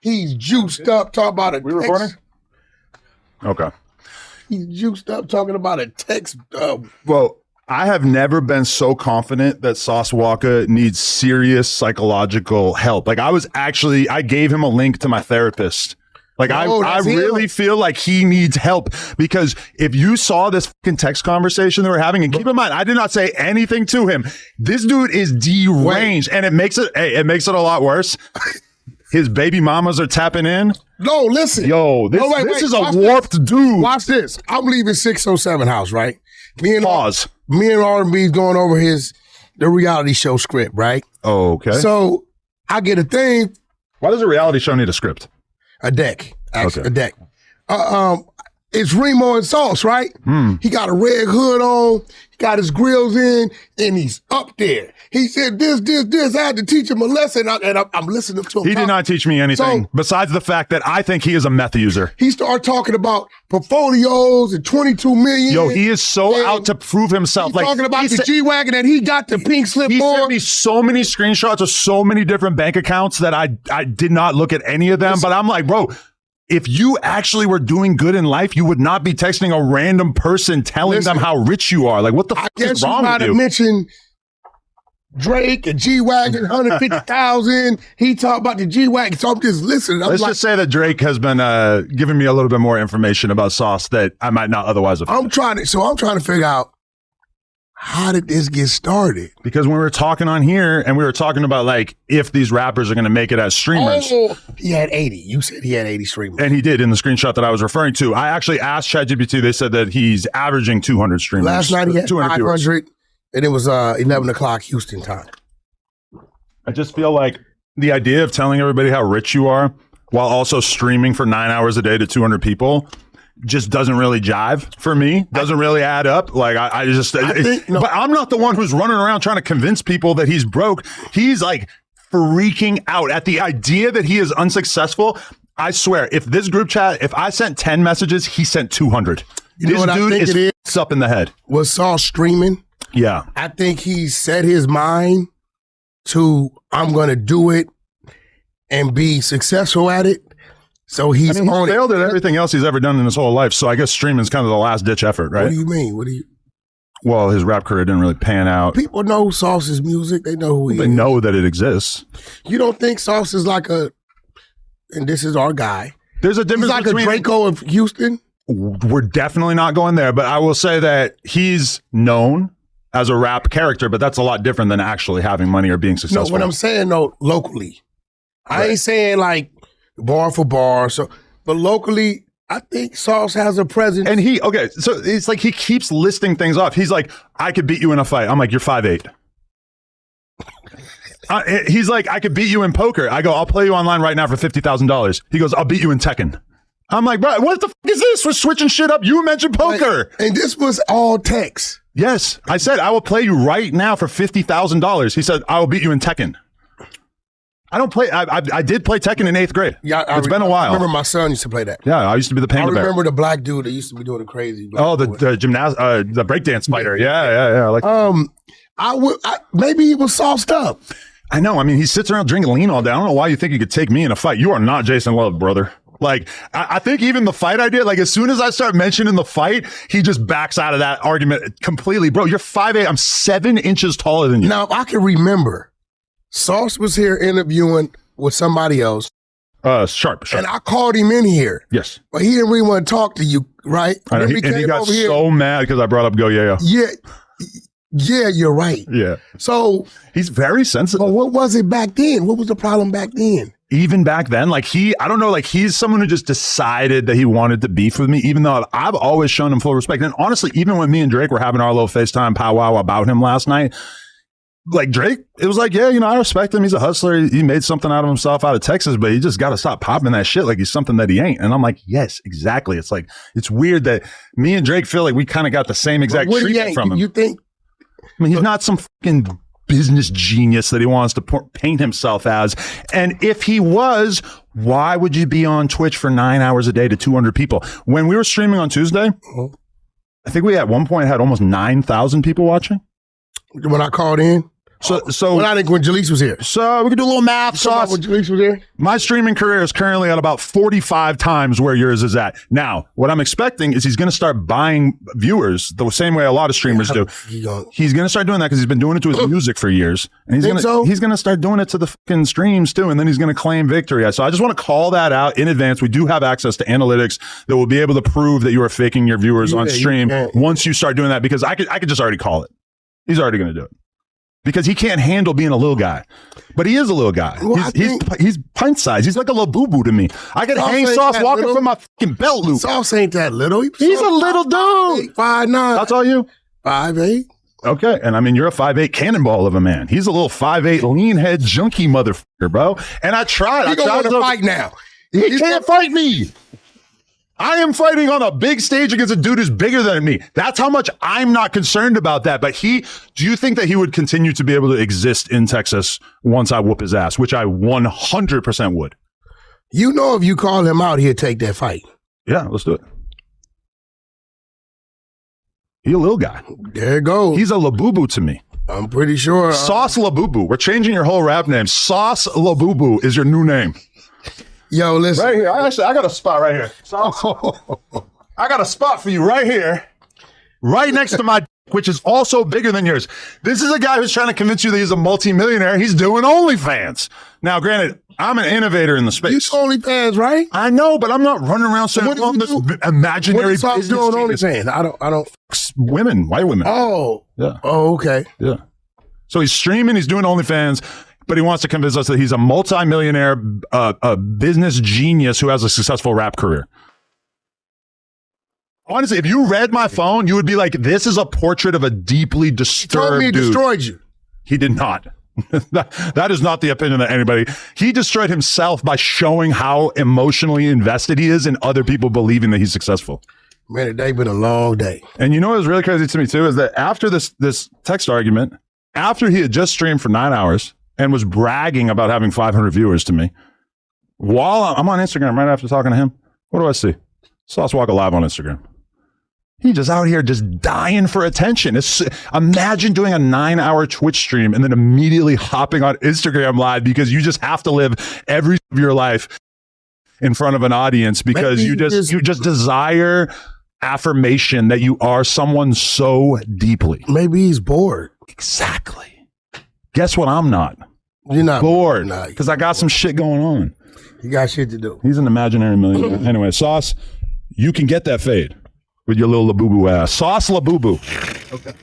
He's juiced up talking about a text. We recording? Okay. He's juiced up talking about a text. Well, I have never been so confident that Sauce Walka needs serious psychological help. Like I gave him a link to my therapist. Like I really feel like he needs help, because if you saw this fucking text conversation that we're having, and keep in mind, I did not say anything to him. This dude is deranged, and it makes it a lot worse. His baby mamas are tapping in. No, listen. Yo, this is a warped dude. Watch this. I'm leaving 607 house, right? Me and R&B's going over the reality show script, right? Oh, okay. So I get a thing. Why does a reality show need a script? A deck, actually, a deck. It's Remo and Sauce, right? He got a red hood on, he got his grills in, and he's up there. He said this. I had to teach him a lesson, and I'm listening to him. He did not teach me anything besides the fact that I think he is a meth user. He started talking about portfolios and 22 million. Yo, he is so out to prove himself. He's talking about the G-Wagon that he got the pink slip He on. sent me so many screenshots of so many different bank accounts that I did not look at any of them. But I'm like, bro, if you actually were doing good in life, you would not be texting a random person telling them how rich you are. Like, what the fuck is wrong with you? I guess you might have mentioned Drake and G-Wagon, 150,000. He talked about the G-Wagon, so I'm just listening. Let's just say that Drake has been giving me a little bit more information about Sauce that I might not otherwise have. I'm trying to figure out, how did this get started? Because when we were talking on here, and we were talking about like if these rappers are going to make it as streamers. Oh, he had 80. You said he had 80 streamers. And he did in the screenshot that I was referring to. I actually asked ChatGPT. They said that he's averaging 200 streamers. Last night he had 500, viewers. And it was 11 o'clock Houston time. I just feel like the idea of telling everybody how rich you are while also streaming for 9 hours a day to 200 people just doesn't really jive for me. Doesn't really add up. Like but I'm not the one who's running around trying to convince people that he's broke. He's like freaking out at the idea that he is unsuccessful. I swear, if this group chat, if I sent 10 messages, he sent 200. This dude is up in the head. Was Sauce streaming? Yeah. I think he set his mind to, I'm going to do it and be successful at it. So he's failed at everything else he's ever done in his whole life. So I guess streaming is kind of the last ditch effort, right? What do you mean? Well, his rap career didn't really pan out. People know Sauce's music. They know who he is. They know that it exists. You don't think Sauce is like and this is our guy. There's a difference between a Draco of Houston. We're definitely not going there, but I will say that he's known as a rap character, but that's a lot different than actually having money or being successful. No, what I'm saying though, locally, I ain't saying like bar for bar. But locally, I think Sauce has a presence. And so it's like he keeps listing things off. He's like, I could beat you in a fight. I'm like, you're 5'8". He's like, I could beat you in poker. I go, I'll play you online right now for $50,000. He goes, I'll beat you in Tekken. I'm like, bro, what the fuck is this? We're switching shit up. You mentioned poker. And this was all text. Yes. I said, I will play you right now for $50,000. He said, I will beat you in Tekken. I don't play. I did play Tekken in 8th grade. Yeah, it's been a while. I remember my son used to play that. Yeah, I used to be the panda bear. I remember the black dude that used to be doing the crazy. The breakdance fighter. Yeah. Like, maybe he was sauced up. I know. I mean, he sits around drinking lean all day. I don't know why you think you could take me in a fight. You are not Jason Love, brother. Like, I think even the fight idea, like as soon as I start mentioning the fight, he just backs out of that argument completely. Bro, you're 5'8". I'm 7 inches taller than you. Now, I can remember Sauce was here interviewing with somebody else. Sharp. And I called him in here. Yes. But he didn't really want to talk to you, right? And he got so mad because I brought up Go Yeah. Yeah, you're right. Yeah. So he's very sensitive. But what was it back then? What was the problem back then? Even back then, like I don't know, like he's someone who just decided that he wanted to beef with me, even though I've always shown him full respect. And honestly, even when me and Drake were having our little FaceTime powwow about him last night, like Drake, it was like, yeah, I respect him. He's a hustler. He made something out of himself out of Texas, but he just got to stop popping that shit like he's something that he ain't. And I'm like, yes, exactly. It's like, it's weird that me and Drake feel like we kind of got the same exact treatment from him. You think? I mean, he's not some fucking business genius that he wants to paint himself as. And if he was, why would you be on Twitch for 9 hours a day to 200 people? When we were streaming on Tuesday, I think we at one point had almost 9,000 people watching. When I called in? So well, I think when Jalise was here. So we can do a little math. Sauce. When Jalise was here. My streaming career is currently at about 45 times where yours is at. Now, what I'm expecting is he's going to start buying viewers the same way a lot of streamers do. He's going to start doing that because he's been doing it to his music for years. And he's going to start doing it to the fucking streams too. And then he's going to claim victory. So I just want to call that out in advance. We do have access to analytics that will be able to prove that you are faking your viewers on stream once you start doing that, because I could just already call it. He's already going to do it. Because he can't handle being a little guy. But he is a little guy. Well, he's pint size. He's like a little boo-boo to me. I could hang Sauce Walka from my fucking belt loop. Sauce ain't that little. He's a little dude. 5'9". That's all you? 5'8". Okay. And I mean, you're a 5'8" cannonball of a man. He's a little 5'8" lean head junkie motherfucker, bro. And I tried. He's going to fight now. He can't fight me. I am fighting on a big stage against a dude who's bigger than me. That's how much I'm not concerned about that. But do you think that he would continue to be able to exist in Texas once I whoop his ass, which I 100% would? You know, if you call him out, he'll take that fight. Yeah, let's do it. He's a little guy. There it goes. He's a Labubu to me. I'm pretty sure. Sauce Labubu. We're changing your whole rap name. Sauce Labubu is your new name. Yo, listen. Right here. I got a spot right here. I got a spot for you right here. Right next to my which is also bigger than yours. This is a guy who's trying to convince you that he's a multimillionaire. He's doing OnlyFans. Now, granted, I'm an innovator in the space. You OnlyFans, right? I know, but I'm not running around saying this imaginary business. Doing OnlyFans? I don't. Women, white women. Oh. Yeah. Oh, okay. Yeah. So he's streaming, he's doing OnlyFans, but he wants to convince us that he's a multimillionaire, a business genius who has a successful rap career. Honestly, if you read my phone, you would be like, this is a portrait of a deeply disturbed dude. He told me he destroyed you. He did not. That is not the opinion of anybody. He destroyed himself by showing how emotionally invested he is in other people believing that he's successful. Man, today's been a long day. And you know what was really crazy to me too is that after this text argument, after he had just streamed for 9 hours and was bragging about having 500 viewers to me, while I'm on Instagram right after talking to him, what do I see? Sauce Walka live on Instagram. He just out here just dying for attention. Imagine doing a 9-hour Twitch stream and then immediately hopping on Instagram live because you just have to live every of your life in front of an audience because you just desire affirmation that you are someone so deeply. Maybe he's bored. Exactly. Guess what? I'm not. You're not bored because I got some shit going on. You got shit to do. He's an imaginary millionaire. Anyway, Sauce, you can get that fade with your little Labubu ass. Sauce Labubu. Okay.